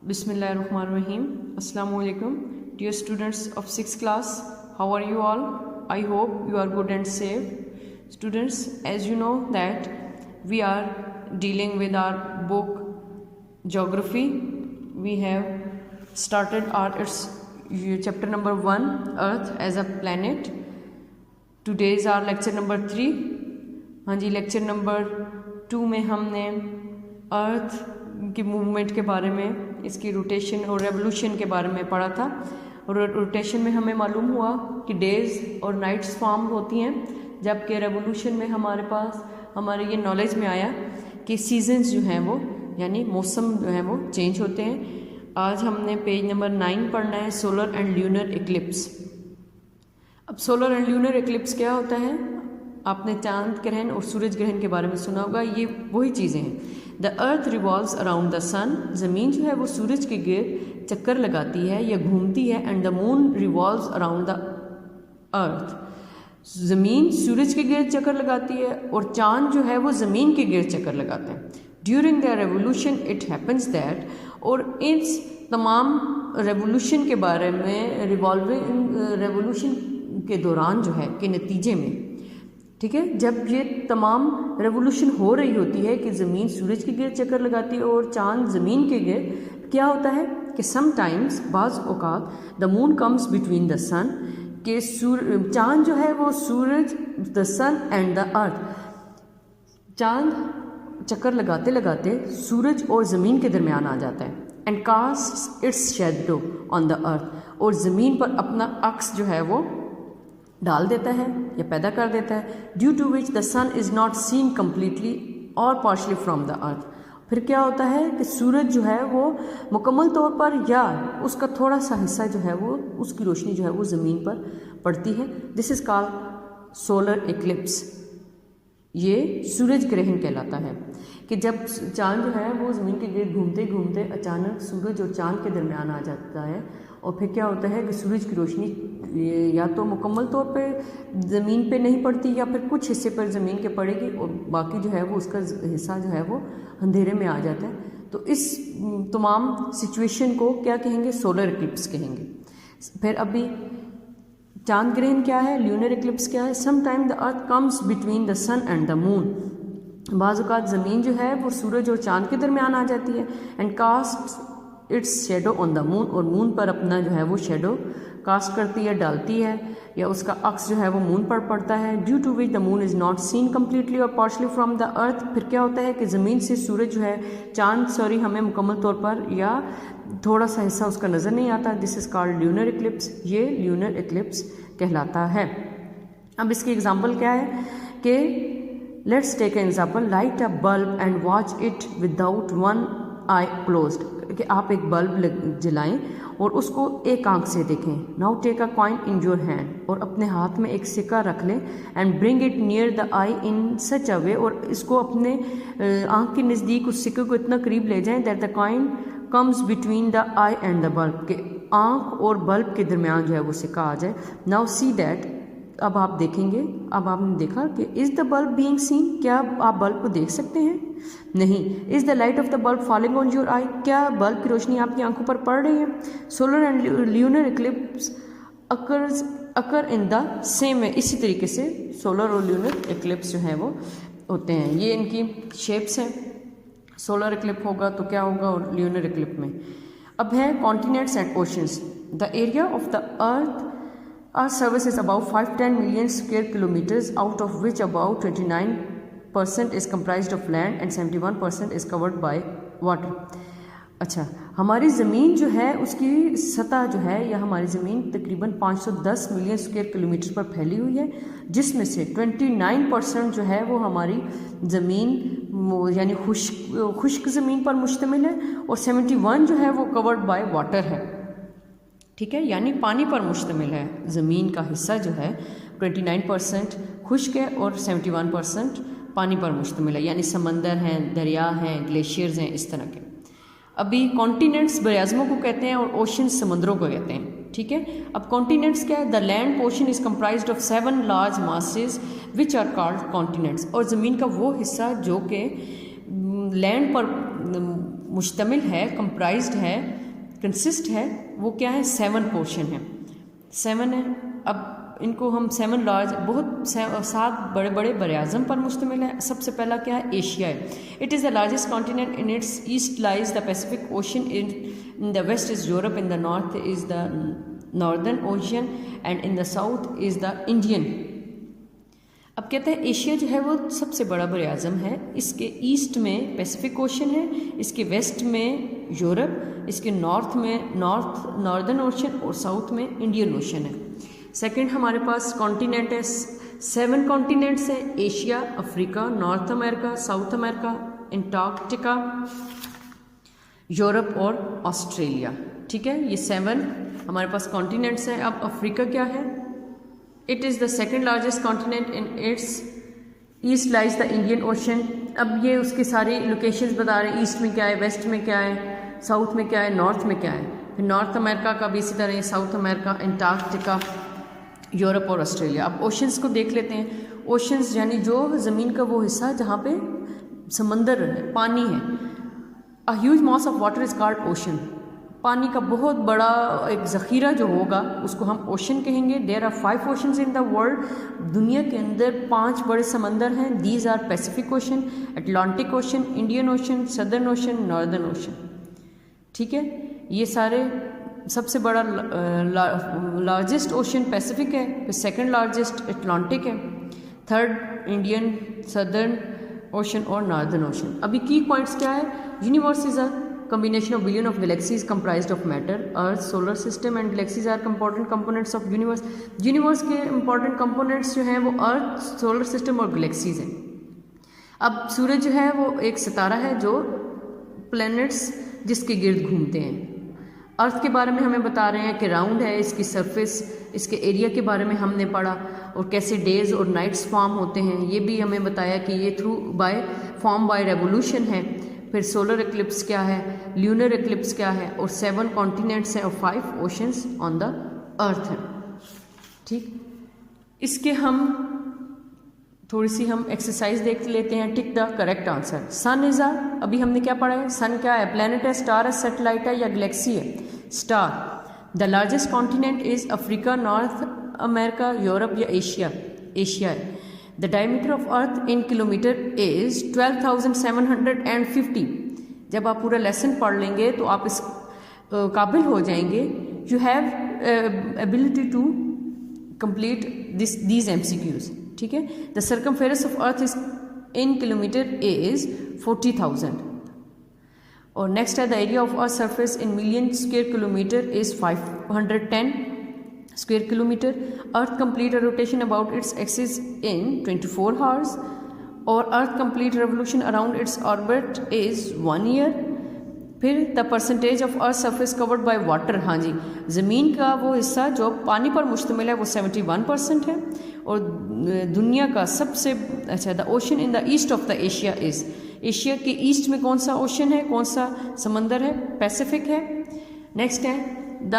Bismillahirrahmanirrahim. Assalamu alaikum. Dear students of 6th class, how are you all? I hope you are good and safe. Students, as you know that we are dealing with our book Geography. We have started our chapter number 1, Earth as a planet. Today is our lecture number 3. हाँ जी, lecture number 2 में हमने अर्थ की movement के बारे में, इसकी rotation और revolution के बारे में पढ़ा था। और रोटेशन में हमें मालूम हुआ कि डेज और नाइट्स फॉर्म होती हैं, जबकि रेवोल्यूशन में हमारे ये नॉलेज में आया कि सीजन्स जो हैं वो, यानी मौसम जो है वो चेंज होते हैं। आज हमने पेज नंबर 9 पढ़ना है, सोलर एंड ल्यूनर इक्लिप्स। अब सोलर एंड ल्यूनर इक्लिप्स क्या होता है? आपने चांद ग्रहण और सूरज ग्रहण के बारे में सुना होगा। ये वही चीज़ें हैं। The earth revolves around the sun, ज़मीन जो है वो सूरज के गिर्द चक्कर लगाती है या घूमती है। And the moon revolves around the earth, ज़मीन सूरज के गिर्द चक्कर लगाती है और चांद जो है वो ज़मीन के गिर्द चक्कर लगाते हैं। During the revolution it happens that, और इस तमाम रेवोल्यूशन के बारे में, रेवोल्यूशन के दौरान जो है के नतीजे में, ठीक है, जब ये तमाम रेवोल्यूशन हो रही होती है कि ज़मीन सूरज के गिर्द चक्कर लगाती है और चांद ज़मीन के गिर्द, क्या होता है कि समटाइम्स, बाज़ औक़ात, the moon comes between the sun, के चांद जो है वो सूरज, the sun and the earth, चांद चक्कर लगाते लगाते सूरज और ज़मीन के दरमियान आ जाता है। And castes it's shadow on the earth, और ज़मीन पर अपना अक्स जो है वो डाल देता है या पैदा कर देता है। Due to which the sun is not seen completely और पार्शली फ्रॉम द अर्थ। फिर क्या होता है कि सूरज जो है वो मुकम्मल तौर पर या उसका थोड़ा सा हिस्सा जो है वो, उसकी रोशनी जो है वो ज़मीन पर पड़ती है। This is called solar Eclipse. ये सूरज ग्रहण कहलाता है कि जब चांद जो है वो ज़मीन के गिर्द घूमते घूमते अचानक सूरज और चांद के दरमियान आ जाता है। और फिर क्या होता है कि सूरज की रोशनी या तो मुकम्मल तौर पे ज़मीन पे नहीं पड़ती या फिर कुछ हिस्से पर ज़मीन के पड़ेगी और बाकी जो है वो उसका हिस्सा जो है वो अंधेरे में आ जाता है। तो इस तमाम सिचुएशन को क्या कहेंगे? सोलर इक्लिप्स कहेंगे। फिर अभी चांद ग्रहण क्या है, ल्यूनर इक्लिप्स क्या है? Some time the earth comes between the sun and the moon, बाज़ औक़ात ज़मीन जो है वो सूरज और चांद के दरमियान आ जाती है। And cast its shadow on the moon, और मून पर अपना जो है वो शेडो कास्ट करती है, डालती है, या उसका अक्स जो है वो मून पर पड़ता है। Due to which the moon is not seen completely और पार्शली फ्रॉम द अर्थ। फिर क्या होता है कि ज़मीन से सूरज जो है, चांद हमें मुकम्मल तौर पर या थोड़ा सा हिस्सा उसका नज़र नहीं आता। This is called lunar eclipse. ये ल्यूनर इक्लिप्स कहलाता है। अब इसकी एग्जांपल क्या है कि let's take an example, light a bulb and watch it without one eye closed, कि आप एक बल्ब जलाएं और उसको एक आंख से देखें। Now take a coin in your hand, और अपने हाथ में एक सिक्का रख लें। And bring it near the eye in such a way, और इसको अपने आंख के नज़दीक उस सिक्के को इतना करीब ले जाएं that the coin comes between the I and the bulb, के आंख और बल्ब के दरमियान जो है वो सिक्का आ जाए। नाउ सी दैट, अब आप देखेंगे, अब आपने देखा कि is the bulb being seen, क्या आप बल्ब को देख सकते हैं? नहीं। Is the light of the bulb falling on your eye, क्या बल्ब की रोशनी आपकी आंखों पर पड़ रही है? Solar and lunar Eclipse occur in the same way, इसी तरीके से सोलर और ल्यूनर इक्लिप्स जो हैं वो होते हैं। ये इनकी शेप्स हैं। सोलर इक्लिप होगा तो क्या होगा, और ल्यूनर इक्लिप में। अब है continents and oceans. The area of the earth our surface is about 510 million square kilometers, out of which about 29% is comprised of land and 71% is covered by water. अच्छा, हमारी ज़मीन जो है उसकी सतह जो है, या हमारी ज़मीन तकरीबन 510 मिलियन स्क्वायर किलोमीटर पर फैली हुई है, जिसमें से 29% जो है वो हमारी ज़मीन यानी खुश्क ज़मीन पर मुश्तमिल है, और 71 जो है वो कवर्ड बाय वाटर है। ठीक है, यानी पानी पर मुश्तमिल है। ज़मीन का हिस्सा जो है 29% खुश्क है और 71% पानी पर मुश्तमिल है, यानी समंदर हैं, दरिया हैं, ग्लेशियर्स हैं, इस तरह के। अभी कॉन्टिनेंट्स बराज़मों को कहते हैं और ओशन समंदरों को कहते हैं। ठीक है, अब कॉन्टिनेंट्स क्या है? The land portion is comprised of 7 large masses which are called continents, और ज़मीन का वो हिस्सा जो कि लैंड पर मुश्तमिल है, कंप्राइज्ड है कंसिस्ट है वो क्या है, 7 पोर्शन है, 7 है। अब इनको हम 7 लार्ज, बहुत 7 बड़े बड़े बरआज़म पर मुश्तमिल है। सबसे पहला क्या है, एशिया है। It is the largest continent, in its east lies the Pacific Ocean, in the west is Europe, in the north is the Northern Ocean and in the south is the Indian. अब कहते हैं Asia जो है वो सबसे बड़ा बरआज़म है। इसके ईस्ट में पैसिफिक ओशन है, इसके वेस्ट में यूरोप, इसके नॉर्थ में नॉर्दर्न ओशन और साउथ में इंडियन ओशन है। सेकंड हमारे पास कॉन्टिनेंट है, 7 कॉन्टिनेंट्स है, Asia, Africa, north America, south America, Antarctica, Europe और ऑस्ट्रेलिया। ठीक है, ये 7 हमारे पास कॉन्टिनेंट्स हैं। अब अफ्रीका क्या है, it is the second largest continent, in its east lies the Indian ocean. अब ये उसकी सारी लोकेशंस बता रहे हैं, ईस्ट में क्या है, वेस्ट में क्या है, साउथ में क्या है, नॉर्थ में क्या है। फिर नॉर्थ अमेरिका का भी इसी तरह है, साउथ अमेरिका, अंटार्कटिका, यूरोप और ऑस्ट्रेलिया। अब ओशंस को देख लेते हैं। ओशंस यानी जो ज़मीन का वो हिस्सा जहाँ पे समंदर है, पानी है। A huge mass of water is called ocean. पानी का बहुत बड़ा एक ज़ख़ीरा जो होगा उसको हम ओशन कहेंगे। There are 5 oceans in the world. दुनिया के अंदर 5 बड़े समंदर हैं। These are Pacific Ocean, Atlantic Ocean, Indian Ocean, Southern Ocean, Northern Ocean. ठीक है, ये सारे सबसे बड़ा लार्जेस्ट ओशन पैसिफिक है, फिर सेकंड लार्जेस्ट अटलांटिक है, थर्ड इंडियन, सदर्न ओशन और नॉर्दर्न ओशन। अभी की पॉइंट्स क्या है, universe is a combination of billion of galaxies comprised of matter, earth, solar system and galaxies are important components of universe। Universe के important components जो हैं वो अर्थ, solar system और गैलेक्सीज हैं। अब सूरज जो है वो एक सितारा है जो प्लैनेट्स जिसके गिर्द घूमते हैं। अर्थ के बारे में हमें बता रहे हैं कि राउंड है, इसकी सरफेस, इसके एरिया के बारे में हमने पढ़ा और कैसे डेज और नाइट्स फॉर्म होते हैं ये भी हमें बताया कि ये थ्रू बाय रेवोल्यूशन है। फिर सोलर एक्लिप्स क्या है, ल्यूनर एक्लिप्स क्या है, और 7 कॉन्टिनेंट्स हैं और 5 ओशंस ऑन द अर्थ हैं। ठीक, इसके हम थोड़ी सी हम एक्सरसाइज देख लेते हैं। Tick the correct answer. Sun is अभी हमने क्या पढ़ा है, सन क्या है, प्लैनेट है, स्टार है, सैटेलाइट है या गैलेक्सी है, star. The largest continent is Africa, north America, Europe या एशिया, एशिया है। The diameter of earth in kilometre is 12,750। जब आप पूरा लेसन पढ़ लेंगे तो आप इस काबिल हो जाएंगे। You have ability to complete these MCQs। ठीक है, the circumference of earth is in kilometre is 40,000। और नेक्स्ट है the area of earth surface in million square kilometre is 510 square kilometre. Earth complete a rotation about its axis in 24 hours और earth complete revolution around its orbit is 1 year. फिर the percentage of earth surface covered by water, हाँ जी, ज़मीन का वो हिस्सा जो पानी पर मुश्तमिल है वो 71% है। और दुनिया का सबसे अच्छा, the ocean in the east of the Asia is, Asia के ईस्ट में कौन सा ओशन है, कौन सा समंदर है, पैसिफिक है। नेक्स्ट है the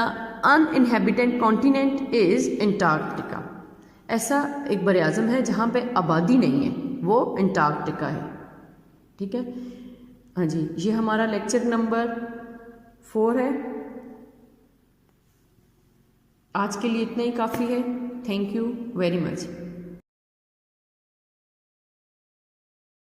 uninhabited continent is Antarctica. ऐसा एक बरआज़म है जहाँ पे आबादी नहीं है, वो अंटार्कटिका है। ठीक है, हाँ जी, ये हमारा लेक्चर नंबर 4 है। आज के लिए इतना ही काफ़ी है। Thank you very much.